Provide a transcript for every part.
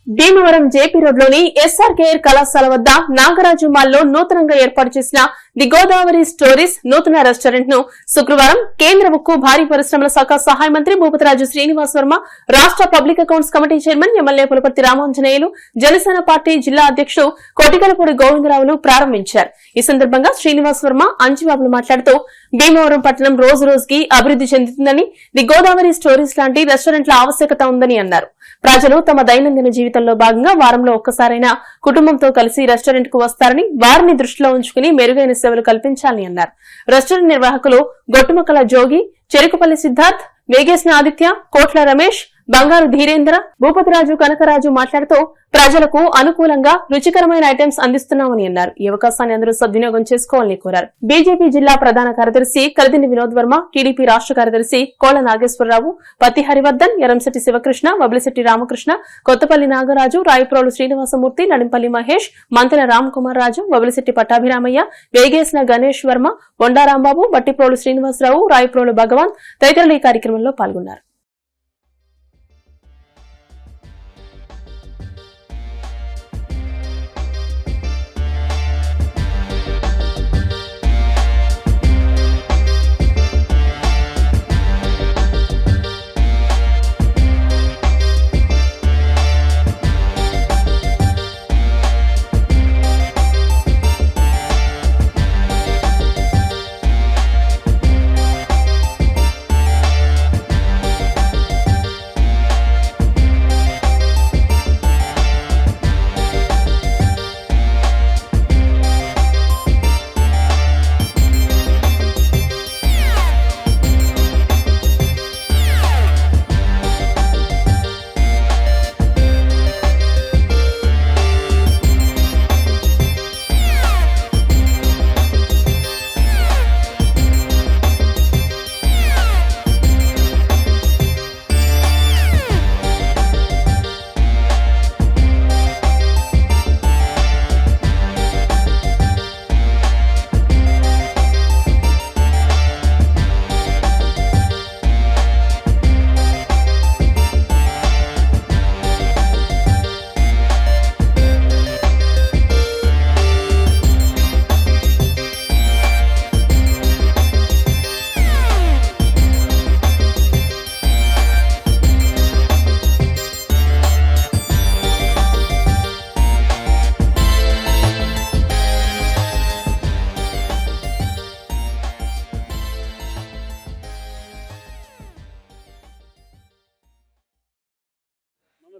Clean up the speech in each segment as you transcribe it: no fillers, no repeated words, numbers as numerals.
Bhimavaram JP రోడ్లోని SRKR కళాశాల వద్ద నాగరాజు మాల్లో నూతనంగా ఏర్పాటు చేసిన ది గోదావరి స్టోరీస్ నూతన రెస్టారెంట్ ను శుక్రవారం కేంద్ర ఉక్కు భారీ పరిశ్రమల శాఖ సహాయ మంత్రి భూపతిరాజు శ్రీనివాస్ వర్మ, రాష్ట public accounts committee chairman MLA Pulaparthi Ramanjaneyulu, Janasena party జిల్లా అధ్యకుడు కొటికలపూడి గోవిందరావులు ప్రారంభించారు. ఈ సందర్భంగా శ్రీనివాస్ వర్మ అంజిబాబులు మాట్లాడుతూ భీమవరం పట్టణం రోజు రోజుకి అభివృద్ది చెందుతుందని, ది గోదావరి స్టోరీస్ లాంటి రెస్టారెంట్ల ఆవశ్యకత ఉందని అన్నారు. ప్రజలు తమ దైనందిన జీవితంలో భాగంగా వారంలో ఒక్కసారైనా కుటుంబంతో కలిసి రెస్టారెంట్ కు వస్తారని, వారిని దృష్టిలో ఉంచుకుని మెరుగైన సేవలు కల్పించాలని అన్నారు. రెస్టారెంట్ నిర్వాహకులు గొట్టుమక్కల జోగి, చెరుకుపల్లి సిద్ధార్థ్, వేగేసిన ఆదిత్య, కోట్ల రమేష్, బంగారు ధీరేంద్ర, భూపతిరాజు కనకరాజు మాట్లాడుతూ ప్రజలకు అనుకూలంగా రుచికరమైన ఐటమ్స్ అందిస్తున్నామని అన్నారు. ఈ అవకాశాన్ని అందరూ సద్వినియోగం చేసుకోవాలని కోరారు. బీజేపీ జిల్లా ప్రధాన కార్యదర్శి కలిదిని వినోద్ వర్మ, టీడీపీ రాష్ట కార్యదర్శి కోళ్ల నాగేశ్వరరావు, పత్తి హరివర్ధన్, ఎరంశెట్టి శివకృష్ణ, వబిలిశెట్టి రామకృష్ణ, కొత్తపల్లి నాగరాజు, రాయప్రోలు శ్రీనివాసమూర్తి, నడింపల్లి మహేష్, మంతెన రామకుమార్ రాజు, వబిలిశెట్టి పట్టాభిరామయ్య, వేగేసిన గణేష్ వర్మ, బొండారాంబాబు, బట్టిప్రోలు శ్రీనివాసరావు, రాయప్రోలు భగవాన్ తదితరులు ఈ కార్యక్రమంలో పాల్గొన్నారు.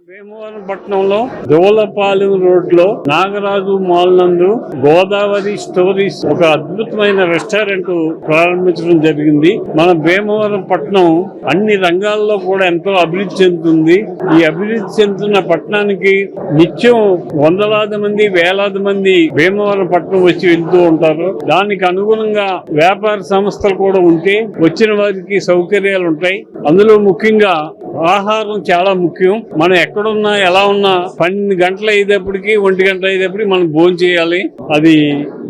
భీమవరం పట్టణంలో దోలపాలెం రోడ్ లో నాగరాజు మాల్ నందు గోదావరి స్టోరీస్ ఒక అద్భుతమైన రెస్టారెంట్ ప్రారంభించడం జరిగింది. మన భీమవరం పట్టణం అన్ని రంగాల్లో కూడా ఎంతో అభివృద్ధి చెందుతుంది. ఈ అభివృద్ధి చెందుతున్న పట్టణానికి నిత్యం వందలాది మంది, వేలాది మంది భీమవరం పట్టణం వచ్చి వెళ్తూ ఉంటారు. దానికి అనుగుణంగా వ్యాపార సంస్థలు కూడా ఉంటే వచ్చిన వారికి సౌకర్యాలు ఉంటాయి. అందులో ముఖ్యంగా ఆహారం చాలా ముఖ్యం. మనం ఎక్కడున్నా ఎలా ఉన్నా 12 గంటలు అయ్యేటప్పటికి 1 గంట అయ్యేటప్పటికి మనం భోజనం చేయాలి. అది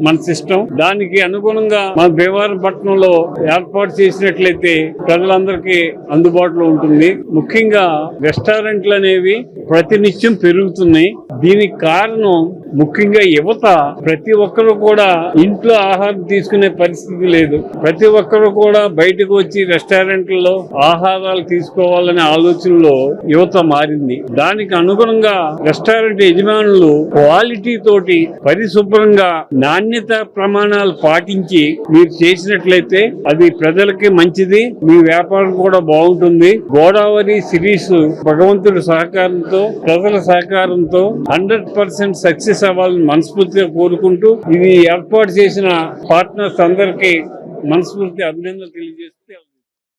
మన సిస్టమ్. దానికి అనుగుణంగా మన భీమవరం పట్టణంలో ఏర్పాటు చేసినట్లయితే ప్రజలందరికీ అందుబాటులో ఉంటుంది. ముఖ్యంగా రెస్టారెంట్లు అనేవి ప్రతినిత్యం పెరుగుతున్నాయి. దీనికి కారణం ముఖ్యంగా యువత. ప్రతి ఒక్కరు కూడా ఇంట్లో ఆహారం తీసుకునే పరిస్థితి లేదు. ప్రతి ఒక్కరు కూడా బయటకు వచ్చి రెస్టారెంట్లలో ఆహారాలు తీసుకోవాలనే ఆలోచనలో యువత మారింది. దానికి అనుగుణంగా రెస్టారెంట్ యజమానులు క్వాలిటీ తోటి పరిశుభ్రంగా నాణ్యత ప్రమాణాలు పాటించి మీరు చేసినట్లయితే అది ప్రజలకి మంచిది, మీ వ్యాపారం కూడా బాగుంటుంది. గోదావరి సిరీస్ భగవంతుడి సహకారంతో, ప్రజల సహకారంతో 100% సక్సెస్ అవ్వాలని మనస్ఫూర్తిగా కోరుకుంటూ ఇది ఏర్పాటు చేసిన పార్ట్నర్స్ అందరికీ మనస్ఫూర్తి అభినందనలు తెలియజేస్తే